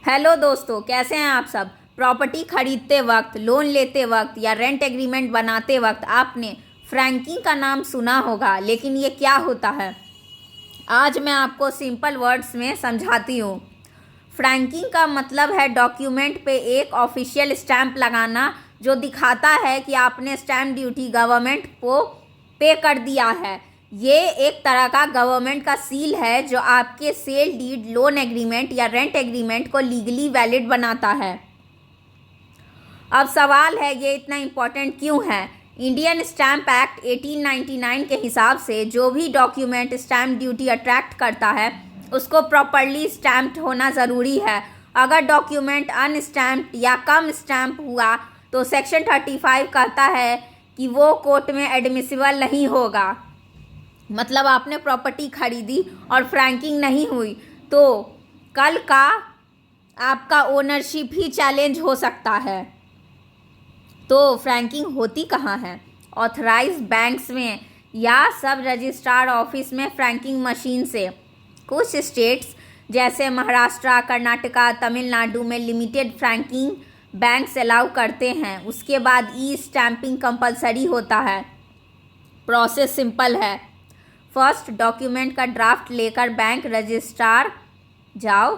Hello दोस्तों, कैसे हैं आप सब। प्रॉपर्टी खरीदते वक्त, लोन लेते वक्त या रेंट एग्रीमेंट बनाते वक्त आपने फ्रैंकिंग का नाम सुना होगा, लेकिन ये क्या होता है आज मैं आपको सिंपल वर्ड्स में समझाती हूँ। फ्रैंकिंग का मतलब है डॉक्यूमेंट पे एक ऑफिशियल स्टैंप लगाना जो दिखाता है कि आपने स्टैंप ड्यूटी गवर्नमेंट को पे कर दिया है। ये एक तरह का गवर्नमेंट का सील है जो आपके सेल डीड, लोन एग्रीमेंट या रेंट एग्रीमेंट को लीगली वैलिड बनाता है। अब सवाल है, ये इतना इम्पोर्टेंट क्यों है। इंडियन स्टैम्प एक्ट 1899 के हिसाब से जो भी डॉक्यूमेंट स्टैम्प ड्यूटी अट्रैक्ट करता है उसको प्रॉपरली स्टैम्प्ड होना ज़रूरी है। अगर डॉक्यूमेंट अनस्टैम्प्ड या कम स्टैम्प हुआ तो सेक्शन 35 कहता है कि वो कोर्ट में एडमिसिबल नहीं होगा। मतलब आपने प्रॉपर्टी खरीदी और फ्रैंकिंग नहीं हुई तो कल का आपका ओनरशिप ही चैलेंज हो सकता है। तो फ्रैंकिंग होती कहाँ है? ऑथराइज बैंक्स में या सब रजिस्ट्रार ऑफिस में फ्रैंकिंग मशीन से। कुछ स्टेट्स जैसे महाराष्ट्र, कर्नाटका, तमिलनाडु में लिमिटेड फ्रैंकिंग बैंक्स अलाउ करते हैं। उसके बाद ई स्टैंपिंग कंपलसरी होता है। प्रोसेस सिंपल है। फर्स्ट, डॉक्यूमेंट का ड्राफ्ट लेकर बैंक रजिस्ट्रार जाओ।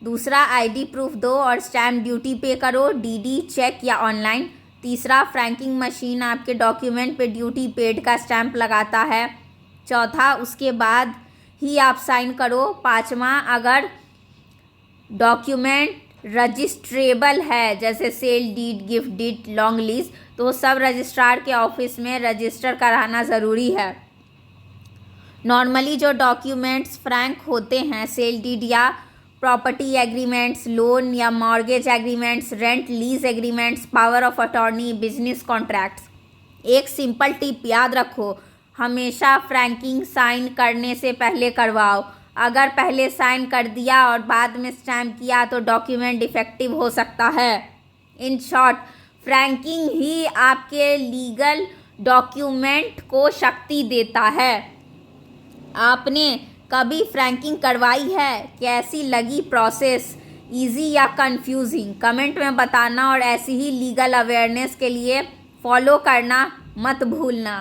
दूसरा, आईडी प्रूफ दो और स्टैम्प ड्यूटी पे करो, डीडी, चेक या ऑनलाइन। तीसरा, फ्रैंकिंग मशीन आपके डॉक्यूमेंट पे ड्यूटी पेड का स्टैंप लगाता है। चौथा, उसके बाद ही आप साइन करो। पाँचवा, अगर डॉक्यूमेंट रजिस्ट्रेबल है जैसे sale deed, gift deed, long lease, तो सब रजिस्ट्रार के ऑफिस में रजिस्टर कराना ज़रूरी है। नॉर्मली जो डॉक्यूमेंट्स फ्रैंक होते हैं, सेल डीड या प्रॉपर्टी एग्रीमेंट्स, लोन या mortgage agreements, rent lease agreements, power of attorney, business contracts. एक सिंपल टिप याद रखो, हमेशा फ्रैंकिंग साइन करने से पहले करवाओ। अगर पहले साइन कर दिया और बाद में स्टैम्प किया तो डॉक्यूमेंट डिफेक्टिव हो सकता है। इन शॉर्ट, फ्रैंकिंग ही आपके लीगल डॉक्यूमेंट को शक्ति देता है। आपने कभी फ्रैंकिंग करवाई है? कैसी लगी प्रोसेस? इजी या कंफ्यूजिंग? कमेंट में बताना और ऐसी ही लीगल अवेयरनेस के लिए फॉलो करना मत भूलना।